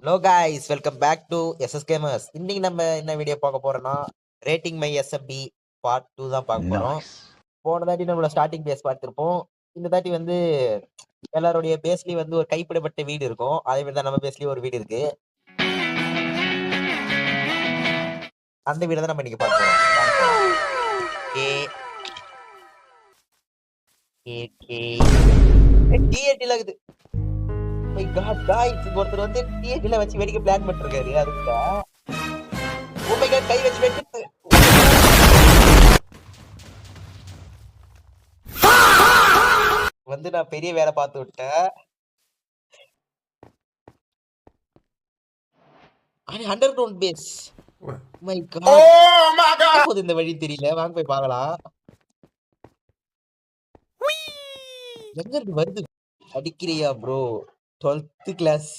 Hello guys, welcome back to SS gamers. இன்னைக்கு நம்ம என்ன வீடியோ பார்க்க போறோம்னா ரேட்டிங் மை எஸ்எஃப்பி பார்ட் 2 தான் பார்க்க போறோம். போன தாட்டி நம்மளோட ஸ்டார்டிங் பேஸ் பார்த்துருப்போம். இந்த தாட்டி வந்து எல்லாருடைய பேஸ்லயும் வந்து ஒரு கைப்பிடப்பட்ட வீடு இருக்கும். அதே மாதிரி தான் நம்ம பேஸ்லயும் ஒரு வீடு இருக்கு. அந்த வீடை தான் நம்ம இன்னைக்கு பார்க்க போறோம். டிஏடில இருக்குது. மை காட் காய்ஸ், ஒருத்தர் வந்து டிஏடில வச்சு வெடிக்க பிளான் பண்ணிருக்காரு. அதுக்கு ஓ மை காட், கை வச்சு வெட்டு வந்து நான் பெரிய வேலை பார்த்து விட்டேன். Underground base. My God, இந்த வழி தெரியல. வாங்க போய் பார்க்கலாம். எங்க இருந்து வருது? அடிக்கிறியா ப்ரோ? 12th class.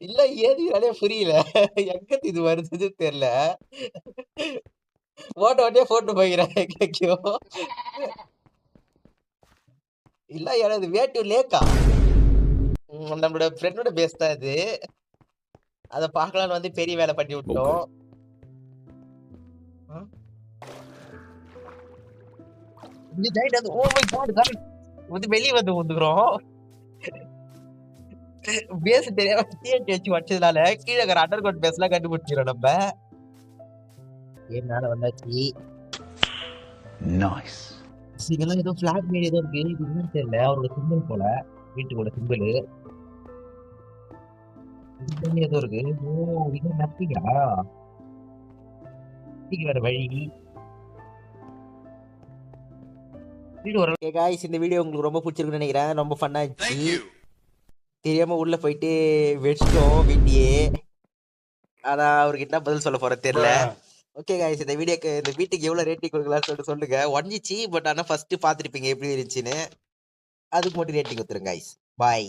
இல்ல, ஏதுனாலே புரியல. எங்க இது வருது தெரியல. ஓட்ட போட்டு போகிறேன். இல்ல, எனது வேட்டிவ் லேக்கா நம்மளோட ஃப்ரெண்டோட பேஸ் தான் இது. அத பார்க்கலாம்னு வந்து பெரிய வேலை பண்ணி விட்டோம். வெளியே வந்து வந்துக்கிறோம். பேஸ் தெரியாம டிஎன்டி வச்சு வச்சதுனால கீழே இருக்கிற அண்டர் கிரவுண்ட் பேஸ் எல்லாம் கண்டுபிடிச்சிடும் நம்ம. என்னால வந்தாச்சு. நைஸ். இதெல்லாம் ஏதோ பிளாக் மேட் ஏதோ இருக்கு. இது என்னன்னு தெரியல. அவரோட சிம்பிள் போல, வீட்டுக்கோட சிம்பிள் ஏதோ இருக்கு. ஓ, இது நத்தியா வேற வழி. இந்த வீடியோ உங்களுக்கு ரொம்ப பிடிச்சிருக்குன்னு நினைக்கிறேன். ரொம்ப ஃபன்னா இருந்துச்சு. தெரியாம உள்ள போயிட்டு வெடிச்சிட்டோம் வீட்டையே. ஆனா அவருக்கு என்ன பதில் சொல்ல போற தெரியல. ஓகே காய்ஸ், இந்த வீட்டுக்கு எவ்வளவு ரேட்டிங் கொடுக்கலாம்னு சொல்லுங்க. ஒன்னிச்சு, பட் ஆனா ஃபர்ஸ்ட் பாத்துருப்பீங்க எப்படி இருந்துச்சுன்னு. அதுக்கு மட்டும் ரேட்டிங் கொடுத்துருங்க காய்ஸ். பாய்.